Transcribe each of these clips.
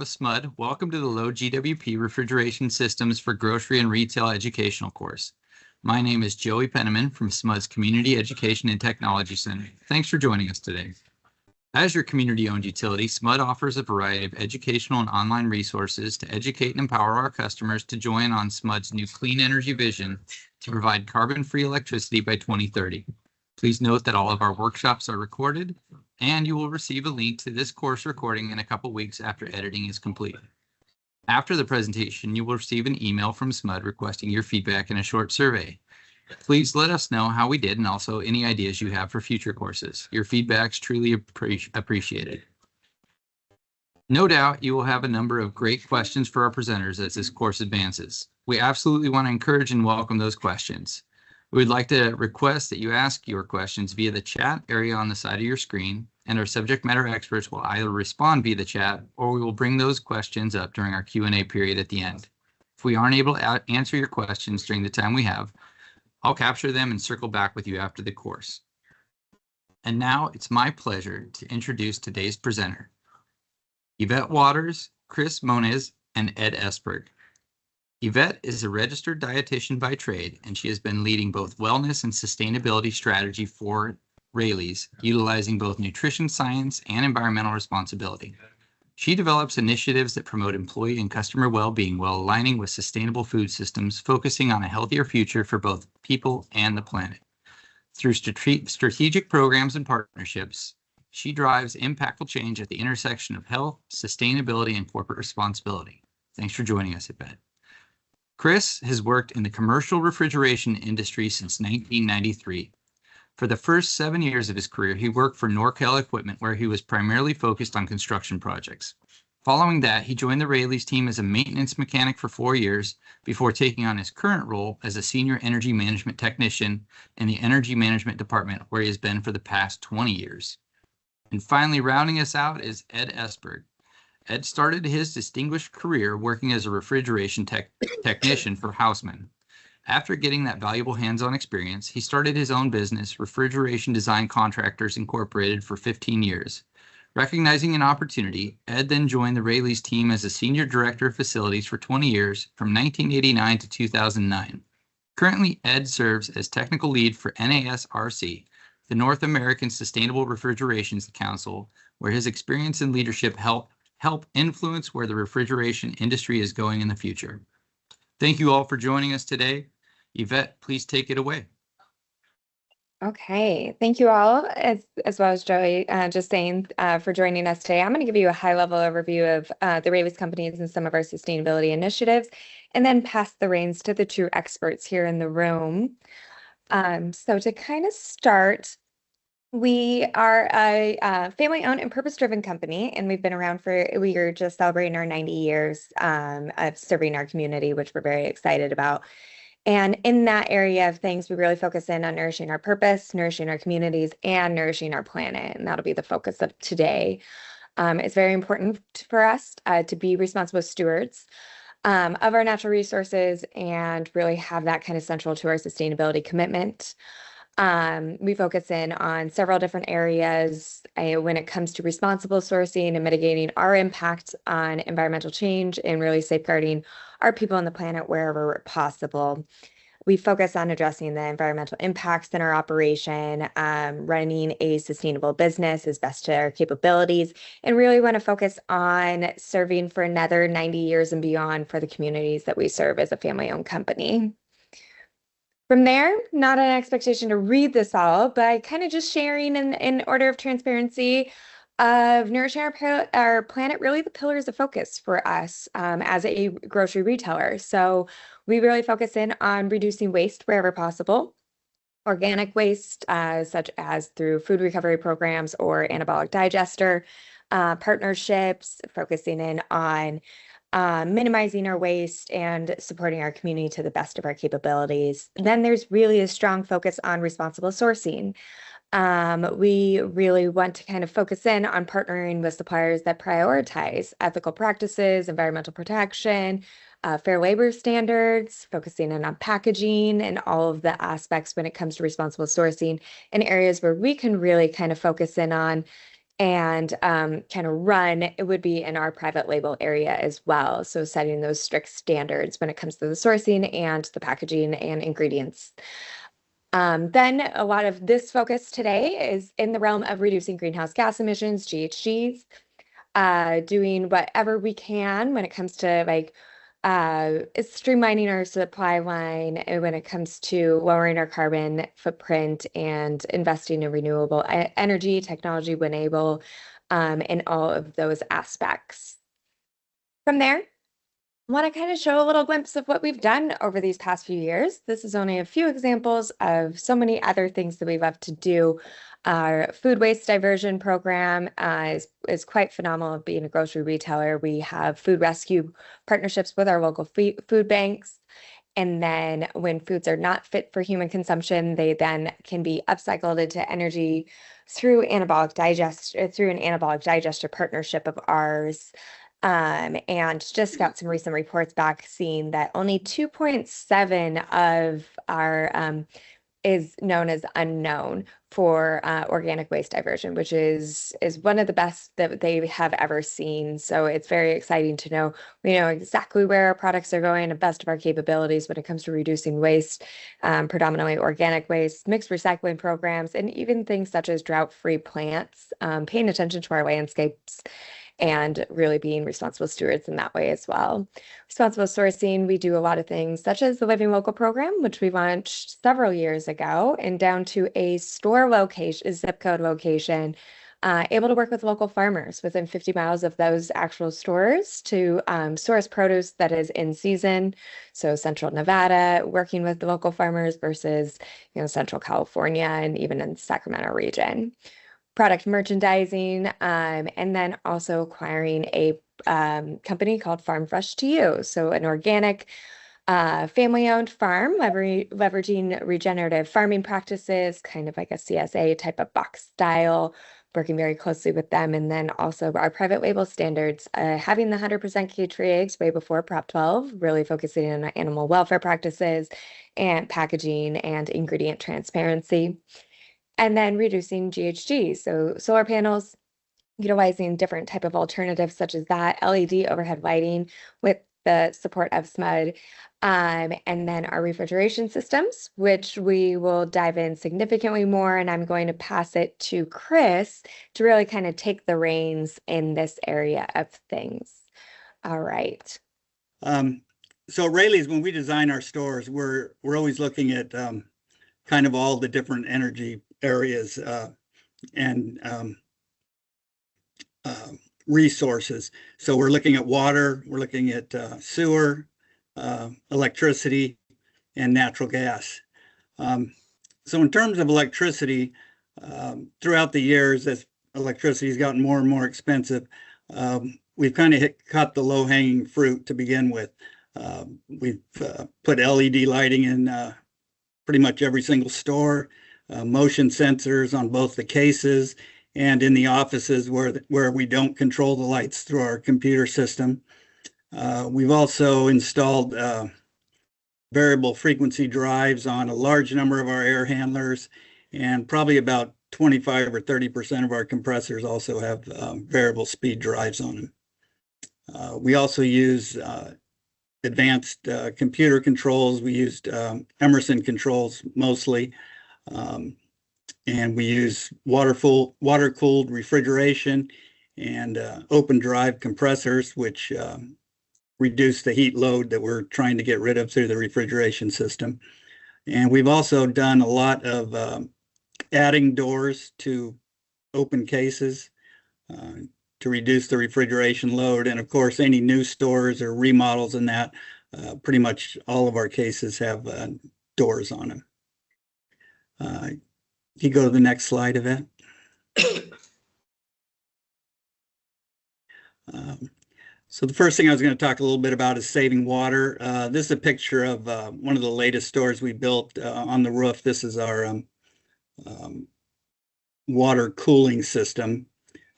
of SMUD, welcome to the low GWP Refrigeration Systems for Grocery and Retail Educational course. My name is Joey Penniman from SMUD's Community Education and Technology Center. Thanks for joining us today. As your community-owned utility, SMUD offers a variety of educational and online resources to educate and empower our customers to join on SMUD's new clean energy vision to provide carbon-free electricity by 2030. Please note that all of our workshops are recorded, and you will receive a link to this course recording in a couple weeks after editing is complete. After the presentation, you will receive an email from SMUD requesting your feedback in a short survey. Please let us know how we did and also any ideas you have for future courses. Your feedback's truly appreciated. No doubt you will have a number of great questions for our presenters as this course advances. We absolutely want to encourage and welcome those questions. We would like to request that you ask your questions via the chat area on the side of your screen, and our subject matter experts will either respond via the chat or we will bring those questions up during our Q&A period at the end. If we aren't able to answer your questions during the time we have, I'll capture them and circle back with you after the course. And now it's my pleasure to introduce today's presenter, Yvette Waters, Chris Moniz, and Ed Esberg. Yvette is a registered dietitian by trade, and she has been leading both wellness and sustainability strategy for Raley's, utilizing both nutrition science and environmental responsibility. She develops initiatives that promote employee and customer well-being while aligning with sustainable food systems, focusing on a healthier future for both people and the planet. Through strategic programs and partnerships, she drives impactful change at the intersection of health, sustainability, and corporate responsibility. Thanks for joining us, Yvette. Chris has worked in the commercial refrigeration industry since 1993. For the first 7 years of his career, he worked for Norcal Equipment, where he was primarily focused on construction projects. Following that, he joined the Raley's team as a maintenance mechanic for 4 years before taking on his current role as a senior energy management technician in the energy management department, where he has been for the past 20 years. And finally, rounding us out is Ed Esberg. Ed started his distinguished career working as a refrigeration technician for Houseman. After getting that valuable hands-on experience, he started his own business, Refrigeration Design Contractors Incorporated, for 15 years. Recognizing an opportunity, Ed then joined the Raley's team as a senior director of facilities for 20 years, from 1989 to 2009. Currently, Ed serves as technical lead for NASRC, the North American Sustainable Refrigeration Council, where his experience and leadership help influence where the refrigeration industry is going in the future. Thank you all for joining us today. Yvette, please take it away. Okay, thank you all, as well as Joey just saying, for joining us today. I'm going to give you a high-level overview of the Raley's companies and some of our sustainability initiatives, and then pass the reins to the two experts here in the room. So to kind of start, we are a family-owned and purpose-driven company, and we've been around we are just celebrating our 90 years of serving our community, which we're very excited about. And in that area of things, we really focus in on nourishing our purpose, nourishing our communities, and nourishing our planet. And that'll be the focus of today. It's very important for us to be responsible stewards of our natural resources and really have that kind of central to our sustainability commitment. We focus in on several different areas when it comes to responsible sourcing and mitigating our impact on environmental change and really safeguarding our people and the planet wherever possible. We focus on addressing the environmental impacts in our operation, running a sustainable business as best to our capabilities, and really want to focus on serving for another 90 years and beyond for the communities that we serve as a family-owned company. From there, not an expectation to read this all, but kind of just sharing in order of transparency of nourishing our planet, really the pillars of focus for us as a grocery retailer. So we really focus in on reducing waste wherever possible, organic waste, such as through food recovery programs or anabolic digester, partnerships, focusing in on minimizing our waste and supporting our community to the best of our capabilities. Then there's really a strong focus on responsible sourcing. We really want to kind of focus in on partnering with suppliers that prioritize ethical practices, environmental protection, fair labor standards, focusing in on packaging and all of the aspects when it comes to responsible sourcing in areas where we can really kind of focus in on and kind of run, it would be in our private label area as well. So setting those strict standards when it comes to the sourcing and the packaging and ingredients. Then a lot of this focus today is in the realm of reducing greenhouse gas emissions, GHGs, doing whatever we can when it comes to like streamlining our supply line and when it comes to lowering our carbon footprint and investing in renewable energy technology when able, in all of those aspects. From there, I want to kind of show a little glimpse of what we've done over these past few years. This is only a few examples of so many other things that we love to do. Our food waste diversion program is quite phenomenal. Being a grocery retailer, we have food rescue partnerships with our local food banks. And then when foods are not fit for human consumption, they then can be upcycled into energy through an anabolic digester partnership of ours. And just got some recent reports back seeing that only 2.7 of our is known as unknown for organic waste diversion, which is one of the best that they have ever seen. So it's very exciting to know we know exactly where our products are going, the best of our capabilities when it comes to reducing waste, predominantly organic waste, mixed recycling programs, and even things such as drought-free plants, paying attention to our landscapes and really being responsible stewards in that way as well. Responsible sourcing, we do a lot of things such as the Living Local program, which we launched several years ago, and down to a store location, zip code location, able to work with local farmers within 50 miles of those actual stores to source produce that is in season. So Central Nevada, working with the local farmers versus, Central California and even in the Sacramento region. Product merchandising, and then also acquiring a company called Farm Fresh to You. So an organic family-owned farm, leveraging regenerative farming practices, kind of like a CSA type of box style, working very closely with them. And then also our private label standards, having the 100% cage-free eggs way before Prop 12, really focusing on animal welfare practices and packaging and ingredient transparency. And then reducing GHG, so solar panels, utilizing different type of alternatives such as that, LED overhead lighting with the support of SMUD, and then our refrigeration systems, which we will dive in significantly more, and I'm going to pass it to Chris to really kind of take the reins in this area of things. All right. So at Raley's, when we design our stores, we're always looking at kind of all the different energy areas and resources. So we're looking at water, we're looking at sewer, electricity, and natural gas. So in terms of electricity, throughout the years, as electricity has gotten more and more expensive, we've kind of cut the low-hanging fruit to begin with. We've put LED lighting in pretty much every single store, motion sensors on both the cases and in the offices where we don't control the lights through our computer system. We've also installed variable frequency drives on a large number of our air handlers, and probably about 25 or 30% of our compressors also have variable speed drives on them. We also use advanced computer controls. We used Emerson controls mostly, and we use water-cooled refrigeration and open drive compressors, which reduce the heat load that we're trying to get rid of through the refrigeration system. And we've also done a lot of adding doors to open cases to reduce the refrigeration load. And of course, any new stores or remodels in that, pretty much all of our cases have doors on them. You go to the next slide, Yvette. So the first thing I was going to talk a little bit about is saving water. This is a picture of one of the latest stores we built on the roof. This is our water cooling system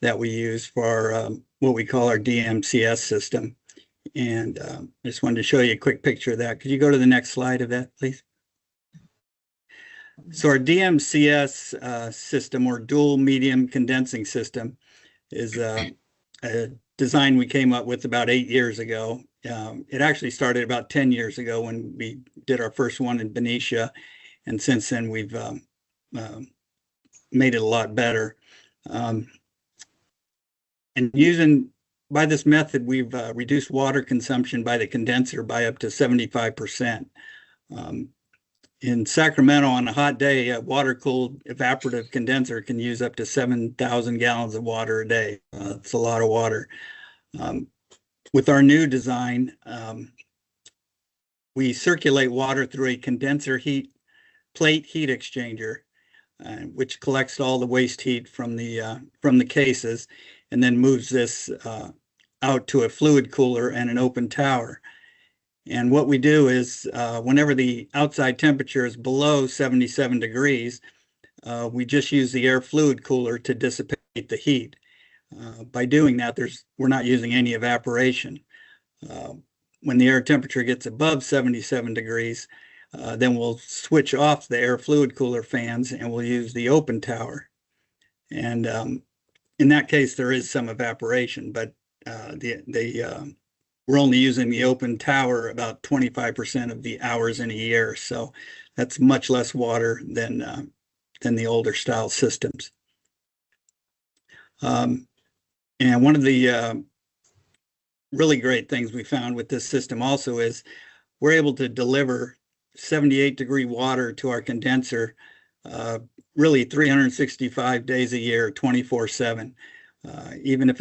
that we use for what we call our DMCS system. And I just wanted to show you a quick picture of that. Could you go to the next slide of that, please? So our DMCS system, or dual medium condensing system, is a design we came up with about 8 years ago. It actually started about 10 years ago when we did our first one in Benicia, and since then we've made it a lot better. And by this method, we've reduced water consumption by the condenser by up to 75%. In Sacramento, on a hot day, a water-cooled evaporative condenser can use up to 7,000 gallons of water a day. It's a lot of water. With our new design, we circulate water through a condenser plate heat exchanger, which collects all the waste heat from the cases, and then moves this out to a fluid cooler and an open tower. And what we do is, whenever the outside temperature is below 77 degrees, we just use the air fluid cooler to dissipate the heat. By doing that, we're not using any evaporation. When the air temperature gets above 77 degrees, then we'll switch off the air fluid cooler fans and we'll use the open tower. And in that case, there is some evaporation, but we're only using the open tower about 25% of the hours in a year. So that's much less water than the older style systems. And one of the really great things we found with this system also is we're able to deliver 78-degree water to our condenser really 365 days a year, 24/7. Even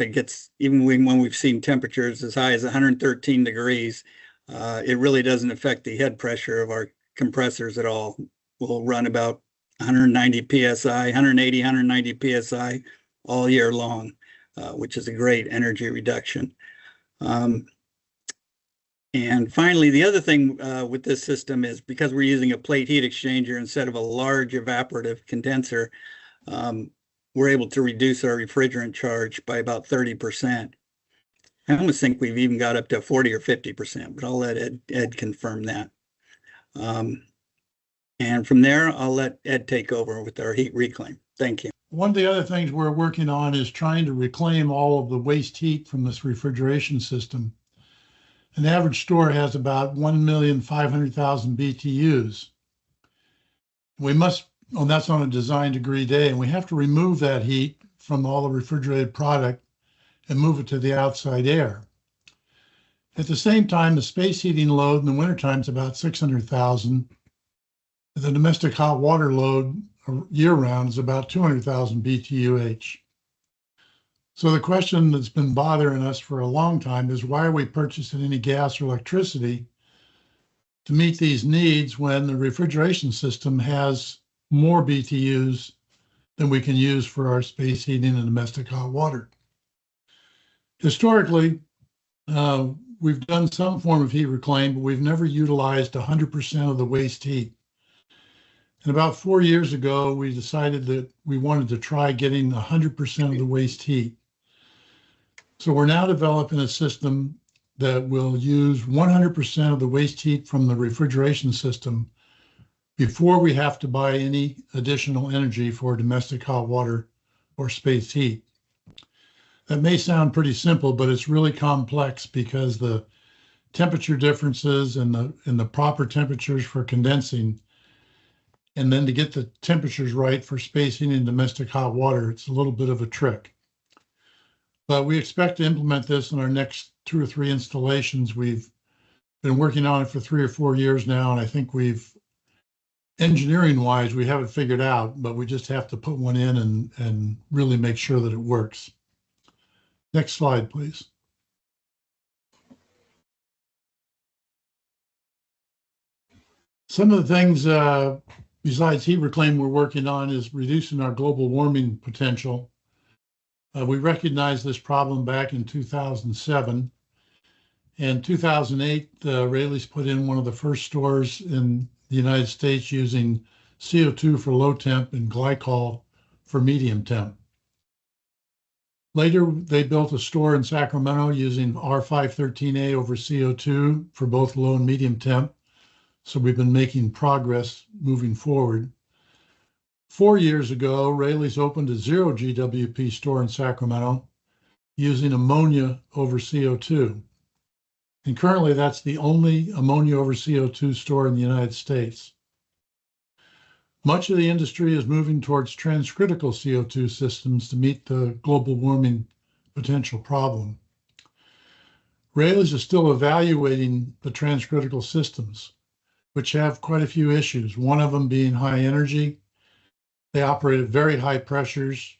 when we've seen temperatures as high as 113 degrees, it really doesn't affect the head pressure of our compressors at all. We'll run about 190 psi, 180, 190 psi all year long, which is a great energy reduction. And finally, the other thing with this system is because we're using a plate heat exchanger instead of a large evaporative condenser, we're able to reduce our refrigerant charge by about 30%. I almost think we've even got up to 40 or 50%, but I'll let Ed confirm that. And from there, I'll let Ed take over with our heat reclaim. Thank you. One of the other things we're working on is trying to reclaim all of the waste heat from this refrigeration system. An average store has about 1,500,000 BTUs. That's on a design degree day, and we have to remove that heat from all the refrigerated product and move it to the outside air. At the same time, the space heating load in the wintertime is about 600,000. The domestic hot water load year-round is about 200,000 BTUH. So the question that's been bothering us for a long time is, why are we purchasing any gas or electricity to meet these needs when the refrigeration system has more BTUs than we can use for our space heating and domestic hot water? Historically, we've done some form of heat reclaim, but we've never utilized 100% of the waste heat. And about 4 years ago, we decided that we wanted to try getting 100% of the waste heat. So we're now developing a system that will use 100% of the waste heat from the refrigeration system before we have to buy any additional energy for domestic hot water or space heat. That may sound pretty simple, but it's really complex because the temperature differences and the proper temperatures for condensing, and then to get the temperatures right for space heating and domestic hot water, it's a little bit of a trick. But we expect to implement this in our next 2 or 3 installations. We've been working on it for 3 or 4 years now, and I think engineering-wise, we have it figured out, but we just have to put one in and really make sure that it works. Next slide, please. Some of the things besides heat reclaim we're working on is reducing our global warming potential. We recognized this problem back in 2007. In 2008, Raley's put in one of the first stores in the United States using CO2 for low temp and glycol for medium temp. Later, they built a store in Sacramento using R513A over CO2 for both low and medium temp. So we've been making progress moving forward. 4 years ago, Raley's opened a 0 GWP store in Sacramento, using ammonia over CO2. And currently, that's the only ammonia over CO2 store in the United States. Much of the industry is moving towards transcritical CO2 systems to meet the global warming potential problem. Raley's is still evaluating the transcritical systems, which have quite a few issues, one of them being high energy. They operate at very high pressures,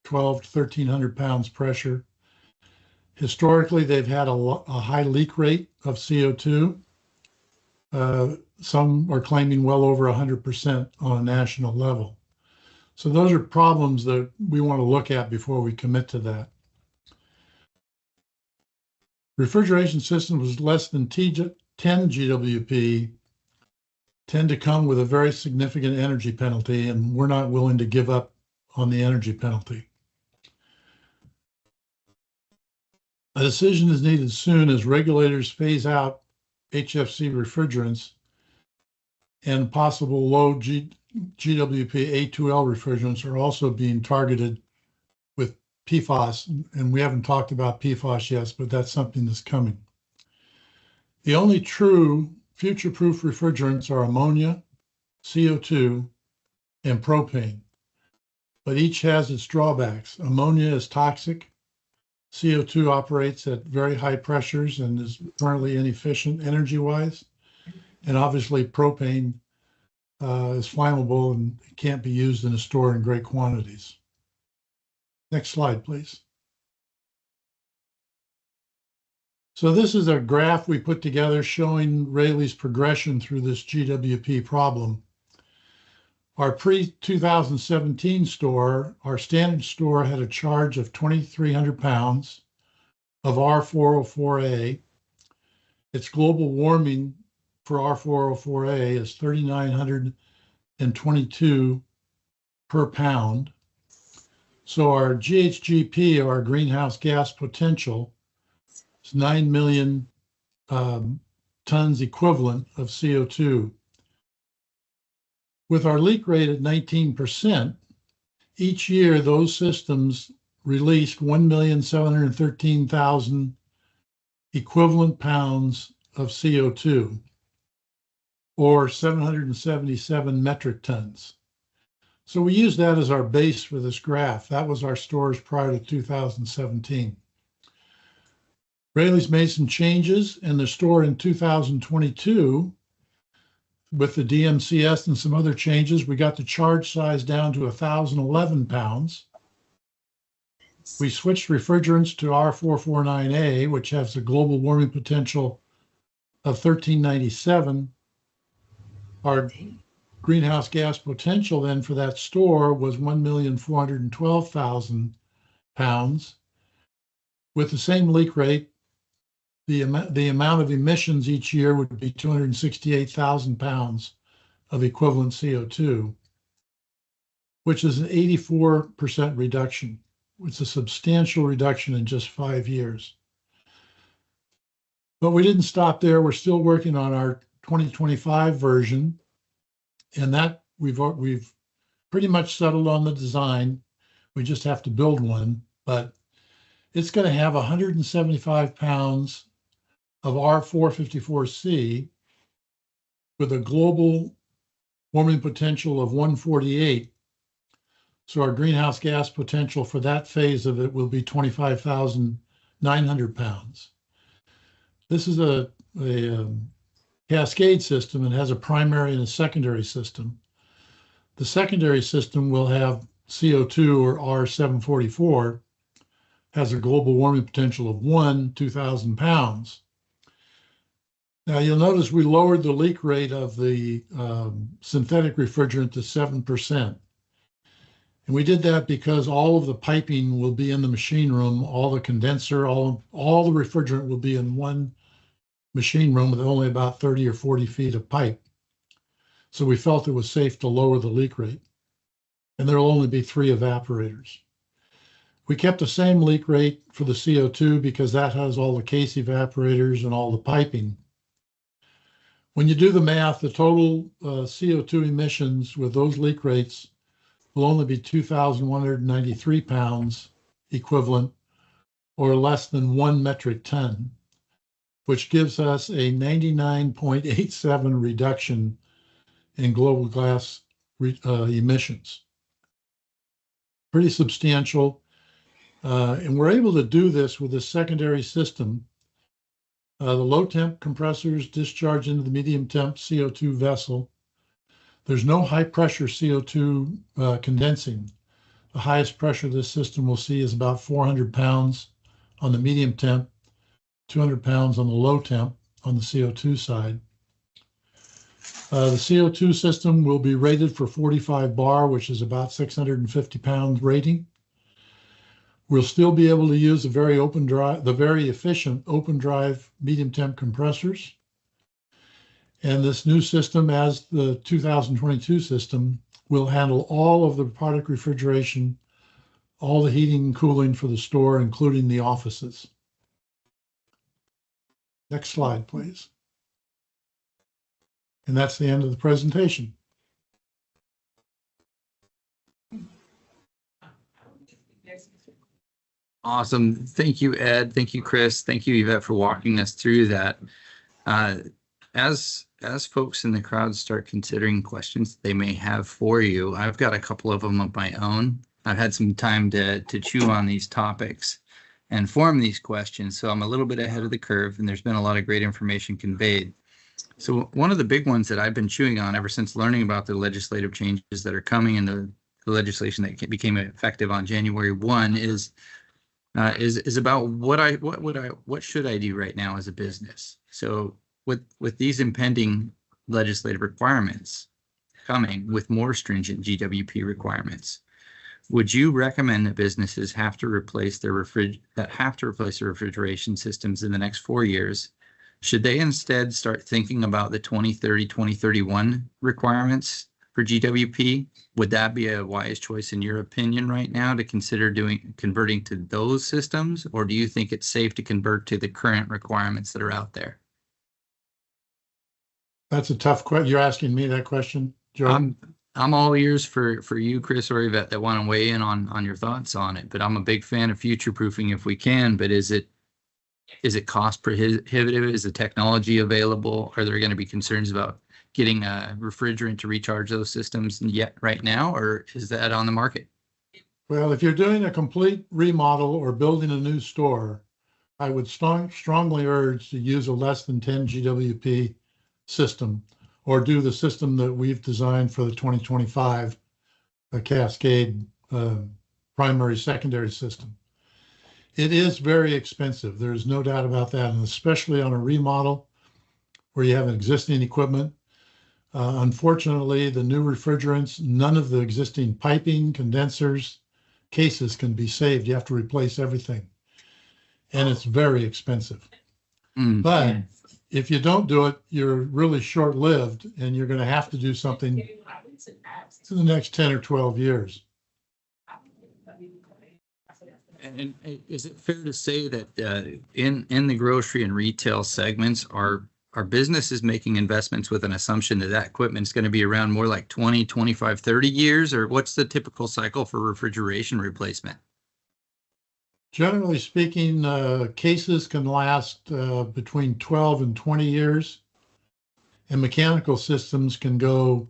12 to 1,300 pounds pressure. Historically, they've had a high leak rate of CO2. Some are claiming well over 100% on a national level. So those are problems that we want to look at before we commit to that. Refrigeration systems with less than 10 GWP tend to come with a very significant energy penalty, and we're not willing to give up on the energy penalty. A decision is needed soon as regulators phase out HFC refrigerants and possible low GWP A2L refrigerants are also being targeted with PFAS. And we haven't talked about PFAS yet, but that's something that's coming. The only true future-proof refrigerants are ammonia, CO2, and propane, but each has its drawbacks. Ammonia is toxic. CO2 operates at very high pressures and is currently inefficient energy-wise. And obviously propane is flammable and can't be used in a store in great quantities. Next slide, please. So this is a graph we put together showing Raley's progression through this GWP problem. Our pre-2017 store, our standard store, had a charge of 2,300 pounds of R404A. Its global warming for R404A is 3,922 per pound. So our GHGP, our greenhouse gas potential, is 9 million tons equivalent of CO2. With our leak rate at 19%, each year those systems released 1,713,000 equivalent pounds of CO2, or 777 metric tons. So we use that as our base for this graph. That was our stores prior to 2017. Raley's made some changes in the store in 2022 with the DMCS and some other changes. We got the charge size down to 1,011 pounds. We switched refrigerants to R449A, which has a global warming potential of 1,397. Our greenhouse gas potential then for that store was 1,412,000 pounds. With the same leak rate, the amount of emissions each year would be 268,000 pounds of equivalent CO2, which is an 84% reduction. It's a substantial reduction in just 5 years. But we didn't stop there. We're still working on our 2025 version, and that we've pretty much settled on the design. We just have to build one, but it's going to have 175 pounds of R454C with a global warming potential of 148. So our greenhouse gas potential for that phase of it will be 25,900 pounds. This is a cascade system and has a primary and a secondary system. The secondary system will have CO2 or R744, has a global warming potential of 2,000 pounds. Now you'll notice we lowered the leak rate of the synthetic refrigerant to 7%. And we did that because all of the piping will be in the machine room, all the condenser, all the refrigerant will be in one machine room with only about 30 or 40 feet of pipe. So we felt it was safe to lower the leak rate. And there will only be 3 evaporators. We kept the same leak rate for the CO2 because that has all the case evaporators and all the piping. When you do the math, the total CO2 emissions with those leak rates will only be 2,193 pounds equivalent, or less than 1 metric ton, which gives us a 99.87 reduction in global gas emissions. Pretty substantial. And we're able to do this with a secondary system. The low temp compressors discharge into the medium temp CO2 vessel. There's no high pressure CO2 condensing. The highest pressure this system will see is about 400 pounds on the medium temp, 200 pounds on the low temp on the CO2 side. The CO2 system will be rated for 45 bar, which is about 650 pound rating. We'll still be able to use the very efficient open drive medium temp compressors. And this new system, as the 2022 system, will handle all of the product refrigeration, all the heating and cooling for the store, including the offices. Next slide, please. And that's the end of the presentation. Awesome. Thank you, Ed. Thank you, Chris. Thank you, Yvette, for walking us through that. As folks in the crowd start considering questions they may have for you, I've got a couple of them of my own. I've had some time to chew on these topics and form these questions, so I'm a little bit ahead of the curve, and there's been a lot of great information conveyed. So one of the big ones that I've been chewing on ever since learning about the legislative changes that are coming in the legislation that became effective on January 1 is about what should I do right now as a business? So with these impending legislative requirements coming with more stringent GWP requirements, would you recommend that businesses have to replace their refrigeration systems in the next 4 years? Should they instead start thinking about the 2030, 2031 requirements for GWP? Would that be a wise choice in your opinion right now to consider converting to those systems? Or do you think it's safe to convert to the current requirements that are out there? That's a tough question. You're asking me that question, Joe? I'm all ears for you, Chris or Yvette, that want to weigh in on your thoughts on it. But I'm a big fan of future proofing if we can. But is it cost prohibitive? Is the technology available? Are there going to be concerns about getting a refrigerant to recharge those systems yet right now, or is that on the market? Well, if you're doing a complete remodel or building a new store, I would strongly urge to use a less than 10 GWP system, or do the system that we've designed for the 2025 Cascade primary secondary system. It is very expensive. There's no doubt about that, and especially on a remodel where you have existing equipment. Unfortunately, the new refrigerants, none of the existing piping, condensers, cases can be saved. You have to replace everything, and it's very expensive. But if you don't do it, you're really short-lived, and you're going to have to do something in the next 10 or 12 years. And is it fair to say that in the grocery and retail segments, are businesses making investments with an assumption that equipment is going to be around more like 20, 25, 30 years? Or what's the typical cycle for refrigeration replacement? Generally speaking, cases can last between 12 and 20 years, and mechanical systems can go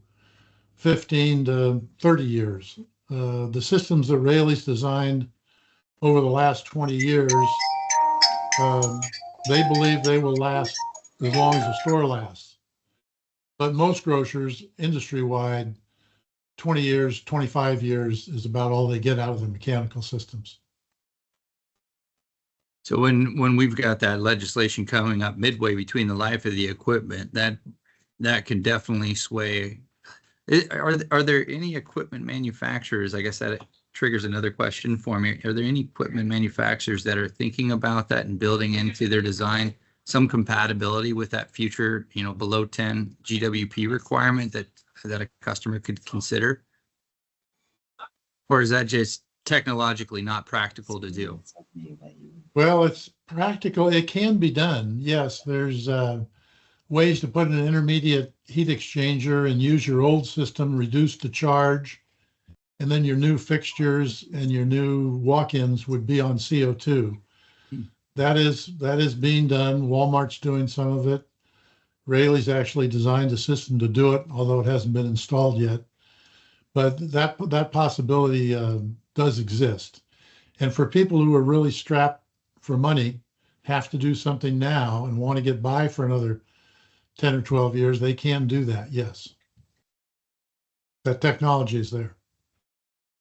15 to 30 years. The systems that Raley's designed over the last 20 years, they believe they will last as long as the store lasts. But most grocers, industry-wide, 20 years, 25 years is about all they get out of their mechanical systems. So when we've got that legislation coming up midway between the life of the equipment, that can definitely sway. Are there any equipment manufacturers? I guess that triggers another question for me. Are there any equipment manufacturers that are thinking about that and building into their design some compatibility with that future, below 10 GWP requirement that a customer could consider? Or is that just technologically not practical to do? Well, it's practical. It can be done. Yes, there's ways to put an intermediate heat exchanger and use your old system, reduce the charge, and then your new fixtures and your new walk-ins would be on CO2. that is being done. Walmart's doing some of it. Raley's actually designed a system to do it, although it hasn't been installed yet. But that possibility does exist. And for people who are really strapped for money, have to do something now and want to get by for another 10 or 12 years, they can do that. Yes. That technology is there.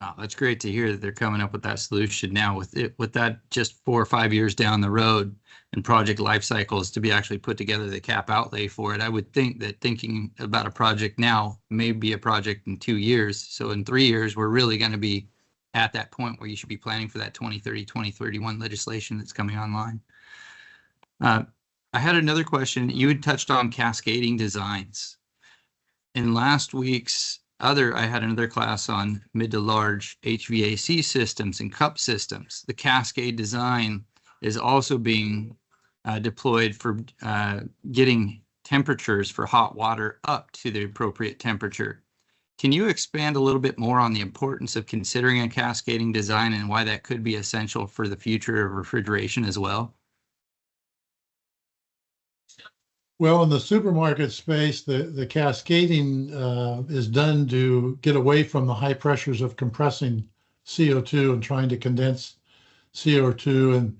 Wow, that's great to hear that they're coming up with that solution now with that just 4 or 5 years down the road and project life cycles to be actually put together the cap outlay for it. I would think that thinking about a project now may be a project in 2 years. So in 3 years, we're really going to be at that point where you should be planning for that 2030, 2031 legislation that's coming online. I had another question. You had touched on cascading designs. In last week's I had another class on mid to large HVAC systems and cup systems. The cascade design is also being deployed for getting temperatures for hot water up to the appropriate temperature. Can you expand a little bit more on the importance of considering a cascading design and why that could be essential for the future of refrigeration as well? Well, in the supermarket space, the cascading is done to get away from the high pressures of compressing CO2 and trying to condense CO2. And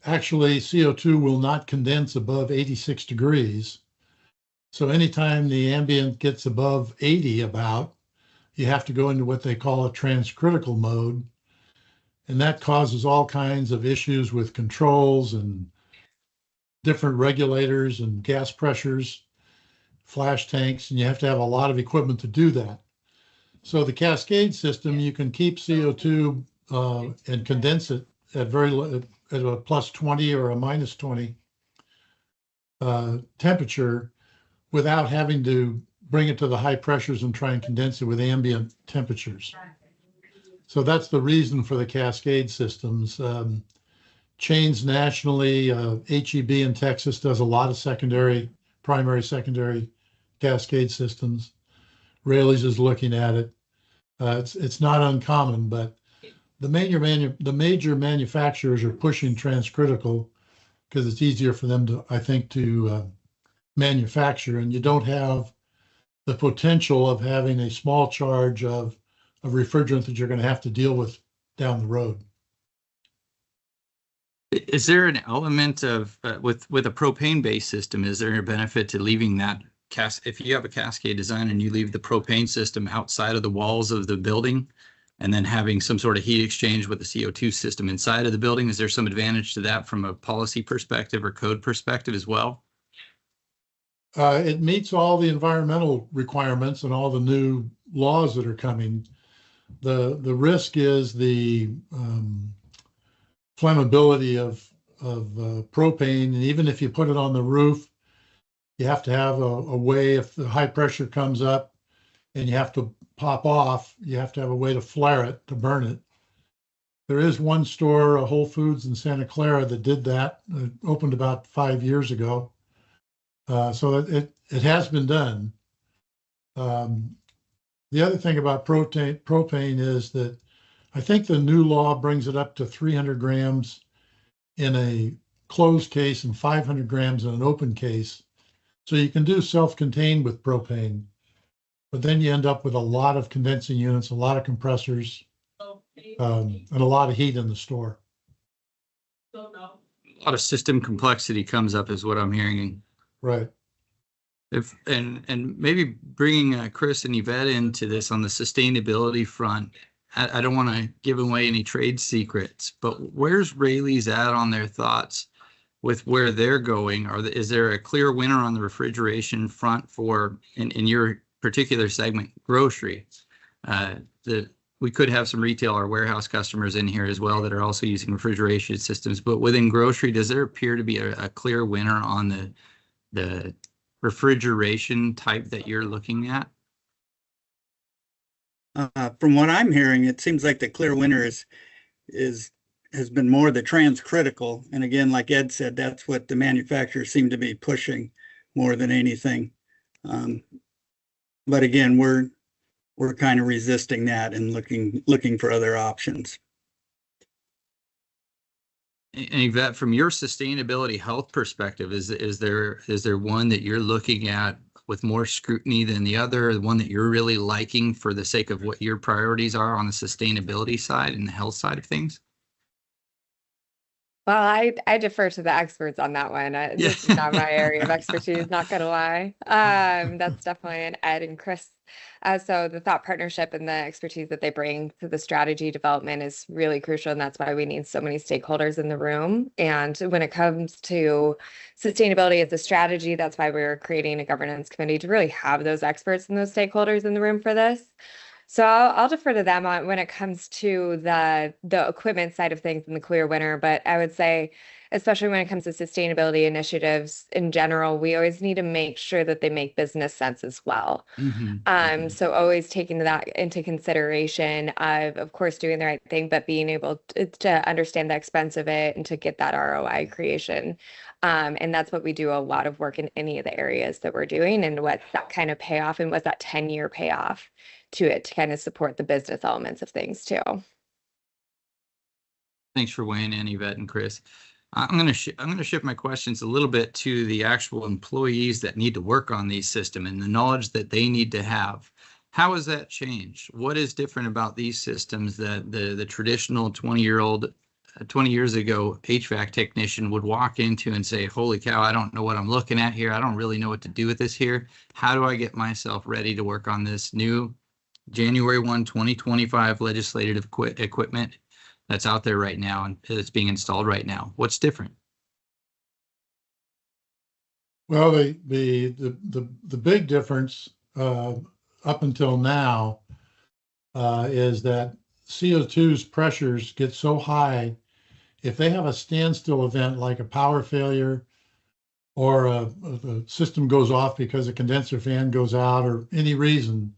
actually, CO2 will not condense above 86 degrees. So anytime the ambient gets above 80 about, you have to go into what they call a transcritical mode. And that causes all kinds of issues with controls and different regulators and gas pressures, flash tanks, and you have to have a lot of equipment to do that. So the cascade system, you can keep CO2 and condense it at a plus 20 or a minus 20 temperature without having to bring it to the high pressures and try and condense it with ambient temperatures. So that's the reason for the cascade systems. Chains nationally, HEB in Texas does a lot of primary, secondary cascade systems. Raley's is looking at it. It's not uncommon, but the major manufacturers are pushing transcritical because it's easier for them to, I think, to manufacture, and you don't have the potential of having a small charge of refrigerant that you're going to have to deal with down the road. Is there an element of with a propane-based system? Is there a benefit to leaving that if you have a cascade design and you leave the propane system outside of the walls of the building, and then having some sort of heat exchange with the CO2 system inside of the building? Is there some advantage to that from a policy perspective or code perspective as well? It meets all the environmental requirements and all the new laws that are coming. The risk is the flammability of propane, and even if you put it on the roof, you have to have a way, if the high pressure comes up and you have to pop off, you have to have a way to flare it, to burn it. There is one store, a Whole Foods in Santa Clara, that did that. It opened about 5 years ago. So it has been done. The other thing about propane is that I think the new law brings it up to 300 grams in a closed case and 500 grams in an open case. So you can do self-contained with propane, but then you end up with a lot of condensing units, a lot of compressors, and a lot of heat in the store. A lot of system complexity comes up is what I'm hearing. Right. And maybe bringing Chris and Yvette into this on the sustainability front. I don't want to give away any trade secrets, but where's Raley's at on their thoughts with where they're going? Is there a clear winner on the refrigeration front for, in your particular segment, grocery? We could have some retail or warehouse customers in here as well that are also using refrigeration systems, but within grocery, does there appear to be a clear winner on the refrigeration type that you're looking at? From what I'm hearing, it seems like the clear winner has been more the transcritical. And again, like Ed said, that's what the manufacturers seem to be pushing more than anything. But again, we're kind of resisting that and looking for other options. And Yvette, from your sustainability health perspective, is there one that you're looking at with more scrutiny than the other, the one that you're really liking for the sake of what your priorities are on the sustainability side and the health side of things? Well, I defer to the experts on that one. This is not my area of expertise, not gonna lie. That's definitely an Ed and Chris. So the thought partnership and the expertise that they bring to the strategy development is really crucial, and that's why we need so many stakeholders in the room. And when it comes to sustainability as a strategy, that's why we're creating a governance committee to really have those experts and those stakeholders in the room for this. So I'll defer to them on when it comes to the equipment side of things in the clear winter. But I would say, especially when it comes to sustainability initiatives in general, we always need to make sure that they make business sense as well. So always taking that into consideration of course, doing the right thing, but being able to understand the expense of it and to get that ROI creation. And that's what we do a lot of work in any of the areas that we're doing, and what's that kind of payoff and what's that 10-year payoff to it to kind of support the business elements of things too. Thanks for weighing in, Yvette and Chris. I'm going to shift my questions a little bit to the actual employees that need to work on these systems and the knowledge that they need to have. How has that changed? What is different about these systems that the traditional 20 years ago HVAC technician would walk into and say, holy cow, I don't know what I'm looking at here. I don't really know what to do with this here. How do I get myself ready to work on this new January 1, 2025 legislative equipment that's out there right now and that's being installed right now? What's different? Well, the big difference up until now is that CO2's pressures get so high. If they have a standstill event like a power failure, or the system goes off because a condenser fan goes out, or any reason,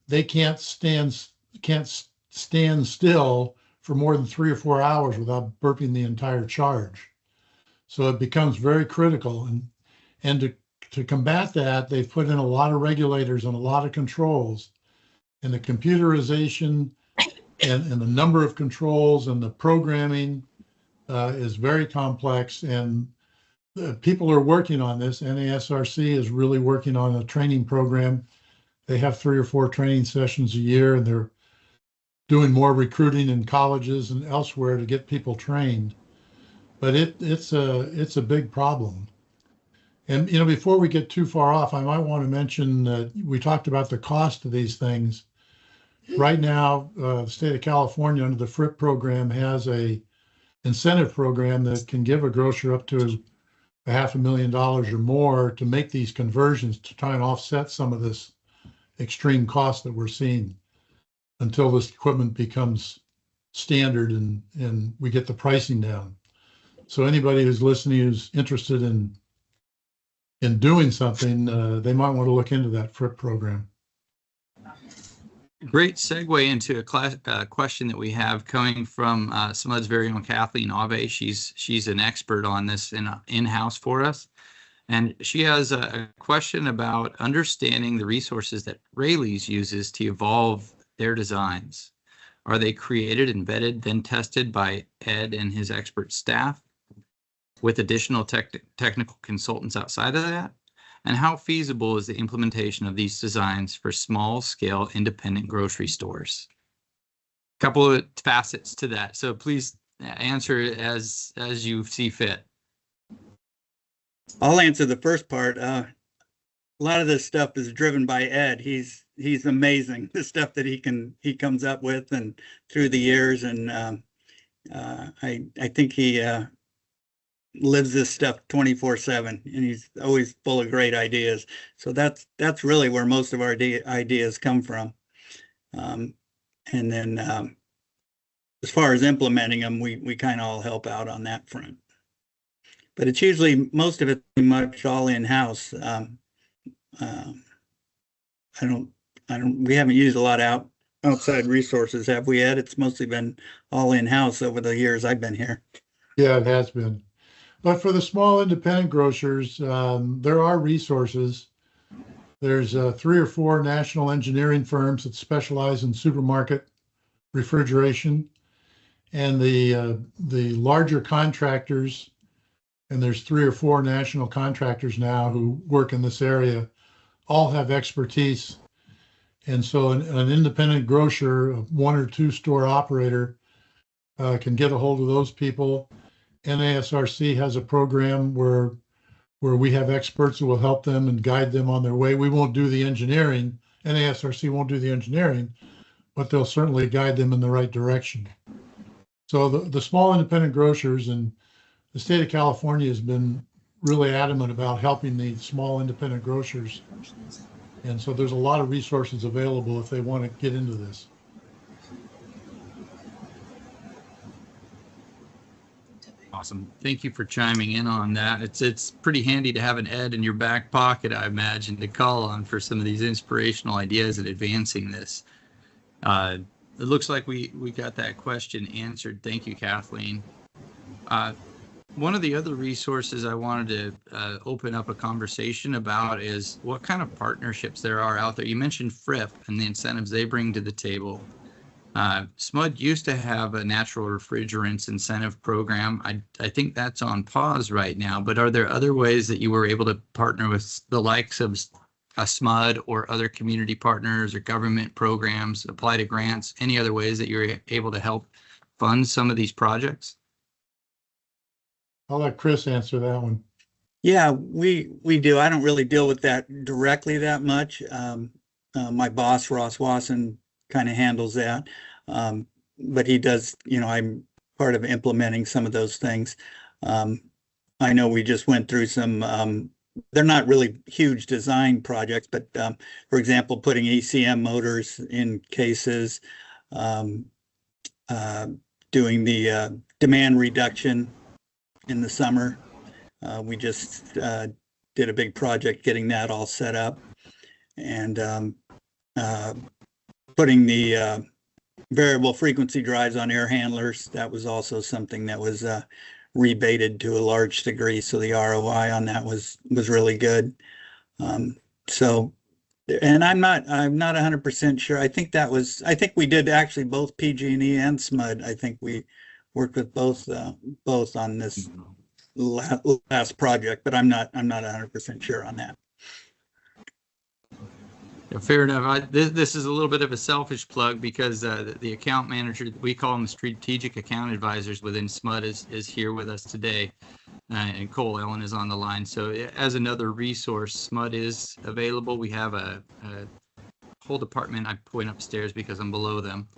they can't stand still for more than 3 or 4 hours without burping the entire charge. So it becomes very critical. And to combat that, they've put in a lot of regulators and a lot of controls. And the computerization and the number of controls and the programming is very complex. And people are working on this. NASRC is really working on a training program. They have 3 or 4 training sessions a year, and they're doing more recruiting in colleges and elsewhere to get people trained. But it's a big problem. And before we get too far off, I might want to mention that we talked about the cost of these things. Right now, the state of California under the FRIP program has a incentive program that can give a grocer up to $500,000 or more to make these conversions to try and offset some of this extreme cost that we're seeing until this equipment becomes standard and we get the pricing down. So anybody who's listening who's interested in doing something, they might want to look into that FRIP program. Great segue into a question that we have coming from SMUD's very own Kathleen Ave. She's an expert on this in-house for us. And she has a question about understanding the resources that Raley's uses to evolve their designs. Are they created, embedded, then tested by Ed and his expert staff with additional technical consultants outside of that? And how feasible is the implementation of these designs for small-scale independent grocery stores? A couple of facets to that. So please answer as you see fit. I'll answer the first part. A lot of this stuff is driven by Ed. He's amazing. The stuff that he comes up with and through the years, and I think he lives this stuff 24/7, and he's always full of great ideas. So that's really where most of our ideas come from. And then as far as implementing them, we kind of all help out on that front. But it's usually most of it pretty much all in-house. We haven't used a lot of outside resources, have we, Ed? It's mostly been all in-house over the years I've been here. Yeah, it has been. But for the small independent grocers, there are resources. There's 3 or 4 national engineering firms that specialize in supermarket refrigeration. And the larger contractors, and there's 3 or 4 national contractors now who work in this area, all have expertise. And so an independent grocer, a 1 or 2 store operator, can get a hold of those people. NASRC has a program where we have experts who will help them and guide them on their way. We won't do the engineering. NASRC won't do the engineering, but they'll certainly guide them in the right direction. So the small independent grocers, and the state of California has been really adamant about helping the small independent grocers. And so there's a lot of resources available if they want to get into this. Awesome. Thank you for chiming in on that. It's pretty handy to have an Ed in your back pocket, I imagine, to call on for some of these inspirational ideas and advancing this. It looks like we got that question answered. Thank you, Kathleen. One of the other resources I wanted to open up a conversation about is what kind of partnerships there are out there. You mentioned FRIP and the incentives they bring to the table. SMUD used to have a natural refrigerants incentive program. I think that's on pause right now, but are there other ways that you were able to partner with the likes of a SMUD or other community partners or government programs, apply to grants, any other ways that you're able to help fund some of these projects? I'll let Chris answer that one. Yeah, we do. I don't really deal with that directly that much. My boss, Ross Wasson, kind of handles that. But he does, I'm part of implementing some of those things. I know we just went through some, they're not really huge design projects, but for example, putting ECM motors in cases, doing the demand reduction in the summer. We just did a big project getting that all set up, and putting the variable frequency drives on air handlers. That was also something that was rebated to a large degree, so the ROI on that was really good. So, and I'm not 100% sure. I think we did actually both PG&E and SMUD. I think we worked with both on this last project, but I'm not 100% sure on that. Yeah, fair enough. This is a little bit of a selfish plug because the account manager, we call them strategic account advisors within SMUD, is here with us today, and Cole Ellen is on the line. So as another resource, SMUD is available. We have a whole department. I point upstairs because I'm below them.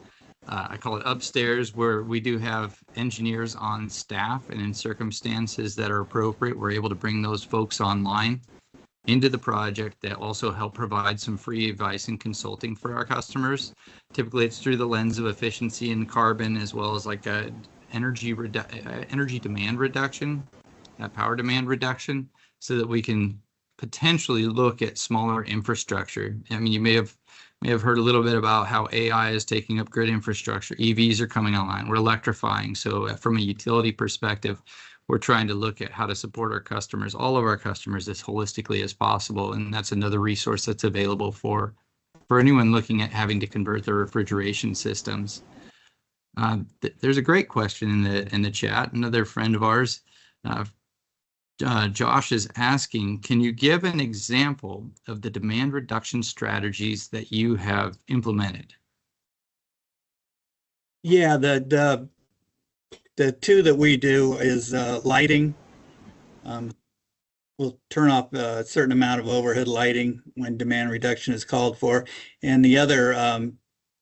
I call it upstairs, where we do have engineers on staff, and in circumstances that are appropriate, we're able to bring those folks online into the project that also help provide some free advice and consulting for our customers. Typically, it's through the lens of efficiency and carbon, as well as like a energy demand reduction, power demand reduction, so that we can potentially look at smaller infrastructure. I mean, you may have heard a little bit about how AI is taking up grid infrastructure. EVs are coming online. We're electrifying. So from a utility perspective, we're trying to look at how to support our customers, all of our customers, as holistically as possible. And that's another resource that's available for anyone looking at having to convert their refrigeration systems. There's a great question in the chat. Another friend of ours, Josh, is asking, can you give an example of the demand reduction strategies that you have implemented? Yeah, the two that we do is lighting. We'll turn off a certain amount of overhead lighting when demand reduction is called for. And the other,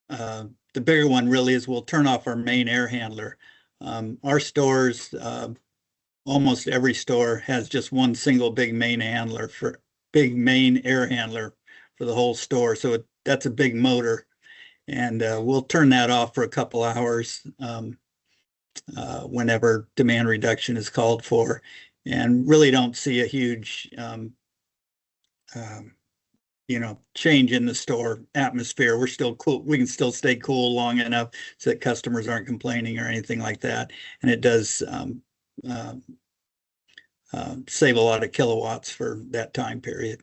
the bigger one really is we'll turn off our main air handler. Our stores, almost every store has just one single big main air handler for the whole store. So that's a big motor, and we'll turn that off for a couple hours whenever demand reduction is called for, and really don't see a huge change in the store atmosphere. We're still cool. We can still stay cool long enough so that customers aren't complaining or anything like that. And it does save a lot of kilowatts for that time period.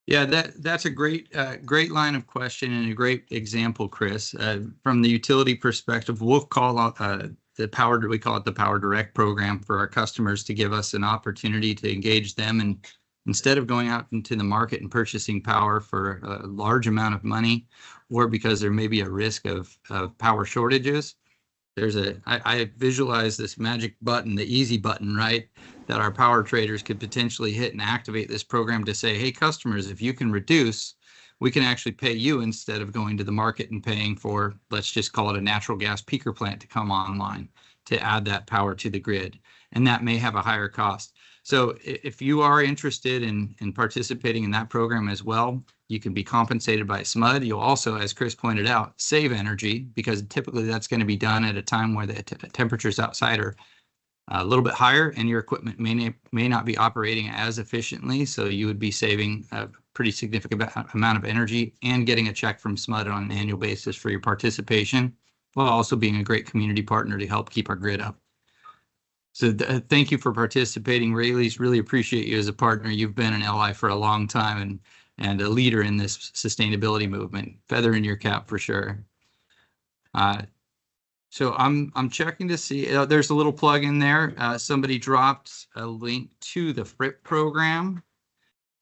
Yeah, that's a great line of question and a great example, Chris. From the utility perspective, we'll call we call it the Power Direct program for our customers to give us an opportunity to engage them, and instead of going out into the market and purchasing power for a large amount of money, or because there may be a risk of power shortages, I visualize this magic button, the easy button, right? That our power traders could potentially hit and activate this program to say, hey, customers, if you can reduce, we can actually pay you instead of going to the market and paying for, let's just call it a natural gas peaker plant to come online to add that power to the grid. And that may have a higher cost. So if you are interested in participating in that program as well, you can be compensated by SMUD. You'll also, as Chris pointed out, save energy, because typically that's going to be done at a time where the temperatures outside are a little bit higher and your equipment may not be operating as efficiently. So you would be saving a pretty significant amount of energy and getting a check from SMUD on an annual basis for your participation, while also being a great community partner to help keep our grid up. So thank you for participating, Raley's. Really appreciate you as a partner. You've been an ally for a long time and a leader in this sustainability movement. Feather in your cap for sure. So I'm checking to see. There's a little plug in there. Somebody dropped a link to the FRIP program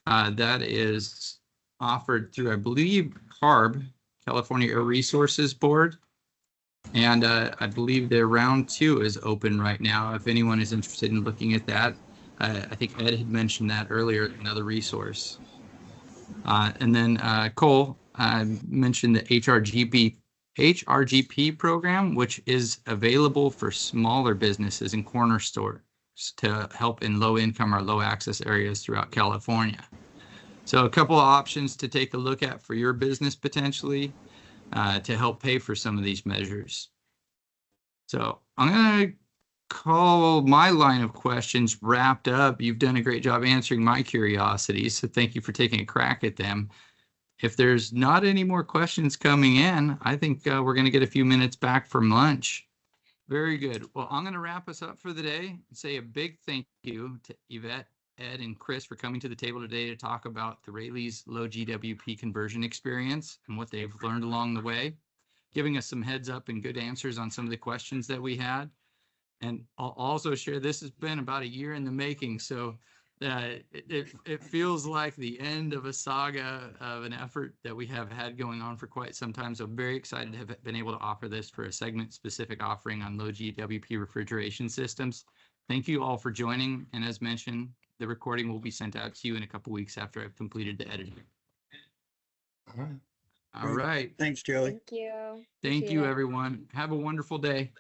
that is offered through, I believe, CARB, California Air Resources Board. And I believe their round 2 is open right now. If anyone is interested in looking at that, I think Ed had mentioned that earlier, another resource. And then Cole mentioned the HRGP program, which is available for smaller businesses and corner stores to help in low income or low access areas throughout California. So a couple of options to take a look at for your business potentially to help pay for some of these measures. So I'm going to call my line of questions wrapped up. You've done a great job answering my curiosities, so thank you for taking a crack at them. If there's not any more questions coming in, I think we're going to get a few minutes back from lunch. Very good. Well, I'm going to wrap us up for the day and say a big thank you to Yvette, Ed, and Chris for coming to the table today to talk about the Raley's low GWP conversion experience and what they've learned along the way, giving us some heads up and good answers on some of the questions that we had. And I'll also share, this has been about a year in the making, so it feels like the end of a saga of an effort that we have had going on for quite some time. So very excited to have been able to offer this for a segment-specific offering on low GWP refrigeration systems. Thank you all for joining, and as mentioned, the recording will be sent out to you in a couple weeks after I've completed the editing. All right. All right. Thanks, Joey. Thank you. Thank Appreciate you, it. everyone. Have a wonderful day.